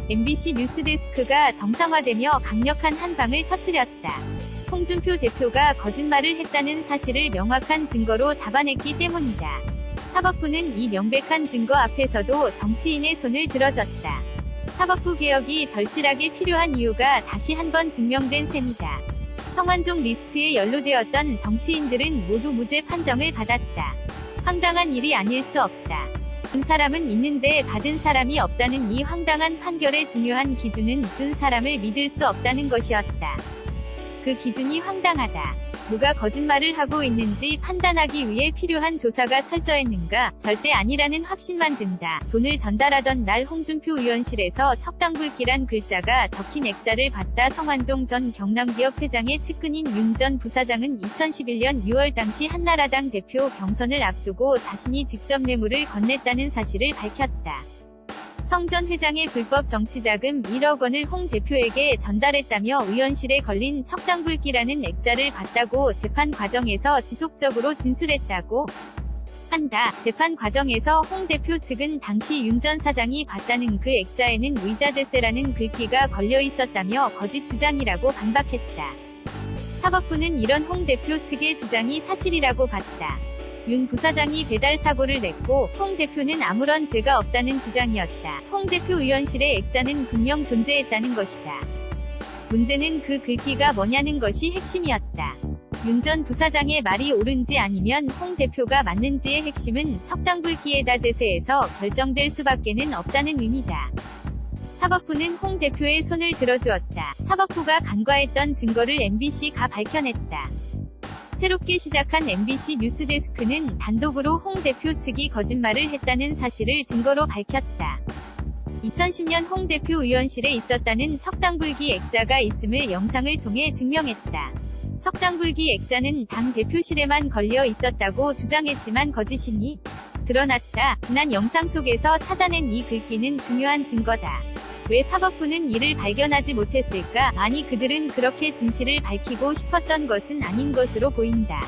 MBC 뉴스데스크가 정상화되며 강력한 한방을 터뜨렸다. 홍준표 대표가 거짓말을 했다는 사실을 명확한 증거로 잡아냈기 때문이다. 사법부는 이 명백한 증거 앞에서도 정치인의 손을 들어줬다. 사법부 개혁이 절실하게 필요한 이유가 다시 한번 증명된 셈이다. 성완종 리스트에 연루되었던 정치인들은 모두 무죄 판정을 받았다. 황당한 일이 아닐 수 없다. 준 사람은 있는데 받은 사람이 없다는 이 황당한 판결의 중요한 기준은 준 사람을 믿을 수 없다는 것이었다. 그 기준이 황당하다. 누가 거짓말을 하고 있는지 판단하기 위해 필요한 조사가 철저했는가? 절대 아니라는 확신만 든다. 돈을 전달하던 날 홍준표 의원실에서 척당불기란 글자가 적힌 액자를 받다. 성완종 전 경남기업 회장의 측근인 윤 전 부사장은 2011년 6월 당시 한나라당 대표 경선을 앞두고 자신이 직접 뇌물을 건넸다는 사실을 밝혔다. 성 전 회장의 불법 정치자금 1억 원을 홍 대표에게 전달했다며 의원실에 걸린 척당불기라는 액자를 봤다고 재판 과정에서 지속적으로 진술했다고 한다. 재판 과정에서 홍 대표 측은 당시 윤 전 사장이 봤다는 그 액자에는 의자제세라는 글귀가 걸려 있었다며 거짓 주장이라고 반박했다. 사법부는 이런 홍 대표 측의 주장이 사실이라고 봤다. 윤 부사장이 배달 사고를 냈고 홍 대표는 아무런 죄가 없다는 주장이었다. 홍 대표 의원실의 액자는 분명 존재했다는 것이다. 문제는 그 글귀가 뭐냐는 것이 핵심이었다. 윤 전 부사장의 말이 옳은지 아니면 홍 대표가 맞는지의 핵심은 척당불기에다 제세에서 결정될 수밖에는 없다는 의미다. 사법부는 홍 대표의 손을 들어주었다. 사법부가 간과했던 증거를 MBC가 밝혀냈다. 새롭게 시작한 MBC 뉴스데스크는 단독으로 홍 대표 측이 거짓말을 했다는 사실을 증거로 밝혔다. 2010년 홍 대표 의원실에 있었다는 척당불기 액자가 있음을 영상을 통해 증명했다. 척당불기 액자는 당 대표실에만 걸려 있었다고 주장했지만 거짓임이 드러났다. 지난 영상 속에서 찾아낸 이 글귀는 중요한 증거다. 왜 사법부는 이를 발견하지 못했을까? 아니, 그들은 그렇게 진실을 밝히고 싶었던 것은 아닌 것으로 보인다.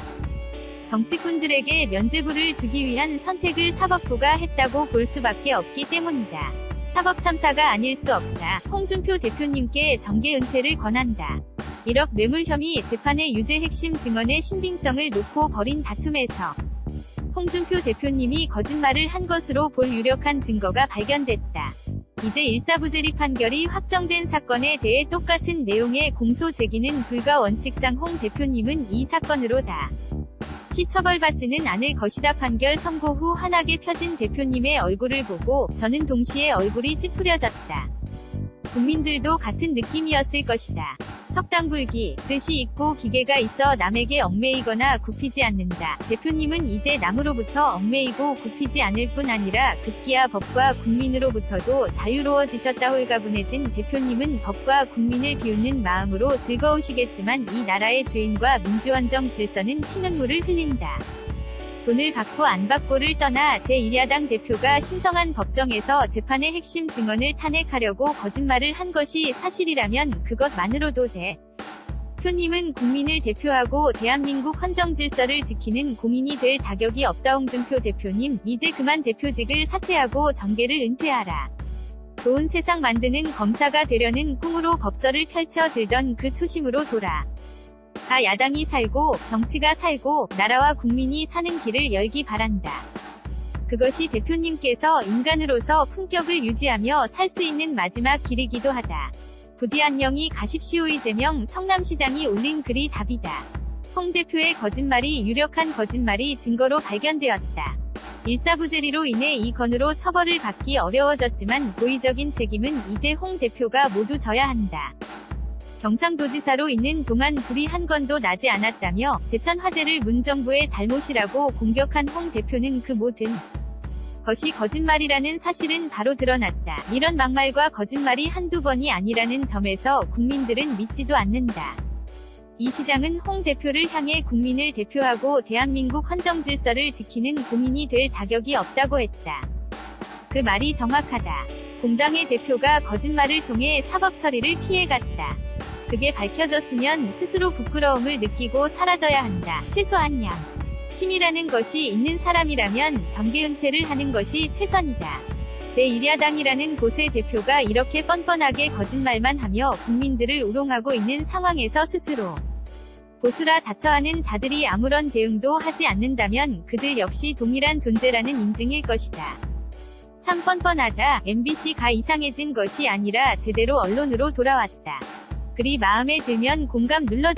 정치꾼들에게 면죄부를 주기 위한 선택을 사법부가 했다고 볼 수밖에 없기 때문이다. 사법 참사가 아닐 수 없다. 홍준표 대표님께 정계 은퇴를 권한다. 1억 뇌물 혐의 재판의 유죄 핵심 증언의 신빙성을 놓고 벌인 다툼에서 홍준표 대표님이 거짓말을 한 것으로 볼 유력한 증거가 발견됐다. 이제 일사부재리 판결이 확정된 사건에 대해 똑같은 내용의 공소 제기는 불가. 원칙상 홍 대표님은 이 사건으로 다시 처벌받지는 않을 것이다. 판결 선고 후 환하게 펴진 대표님의 얼굴을 보고 저는 동시에 얼굴이 찌푸려졌다. 국민들도 같은 느낌이었을 것이다. 척당불기, 뜻이 있고 기계가 있어 남에게 얽매이거나 굽히지 않는다. 대표님은 이제 남으로부터 얽매이고 굽히지 않을 뿐 아니라 급기야 법과 국민으로부터도 자유로워지셨다. 홀가분해진 대표님은 법과 국민을 비웃는 마음으로 즐거우시겠지만 이 나라의 주인과 민주헌정 질서는 피눈물을 흘린다. 돈을 받고 안 받고를 떠나 제1야당 대표가 신성한 법정에서 재판의 핵심 증언을 탄핵하려고 거짓말을 한 것이 사실이라면 그것만으로도 대표님은 국민을 대표하고 대한민국 헌정 질서를 지키는 공인이 될 자격이 없다. 홍준표 대표님, 이제 그만 대표직을 사퇴하고 정계를 은퇴하라. 좋은 세상 만드는 검사가 되려는 꿈으로 법서를 펼쳐 들던 그 초심으로 돌아. 야당이 살고 정치가 살고 나라와 국민이 사는 길을 열기 바란다. 그것이 대표님께서 인간으로서 품격을 유지하며 살 수 있는 마지막 길이기도 하다. 부디 안녕히 가십시오. 이재명 성남시장이 올린 글이 답이다. 홍 대표의 거짓말이 유력한 거짓말이 증거로 발견되었다. 일사부재리로 인해 이 건으로 처벌을 받기 어려워졌지만 고의적인 책임은 이제 홍 대표가 모두 져야 한다. 경상도지사로 있는 동안 불이 한 건도 나지 않았다며 제천 화재를 문정부의 잘못이라고 공격한 홍 대표는 그 모든 것이 거짓말이라는 사실은 바로 드러났다. 이런 막말과 거짓말이 한두 번이 아니라는 점에서 국민들은 믿지도 않는다. 이 시장은 홍 대표를 향해 국민을 대표하고 대한민국 헌정 질서를 지키는 공인이 될 자격이 없다고 했다. 그 말이 정확하다. 공당의 대표가 거짓말을 통해 사법 처리를 피해갔다. 그게 밝혀졌으면 스스로 부끄러움을 느끼고 사라져야 한다. 최소한 취미라는 것이 있는 사람이라면 정계 은퇴를 하는 것이 최선이다. 제1야당이라는 곳의 대표가 이렇게 뻔뻔하게 거짓말만 하며 국민들을 우롱하고 있는 상황에서 스스로 보수라 자처하는 자들이 아무런 대응도 하지 않는다면 그들 역시 동일한 존재라는 인증일 것이다. 3. 뻔뻔하다. MBC가 이상해진 것이 아니라 제대로 언론으로 돌아왔다. 글이 마음에 들면 공감 눌러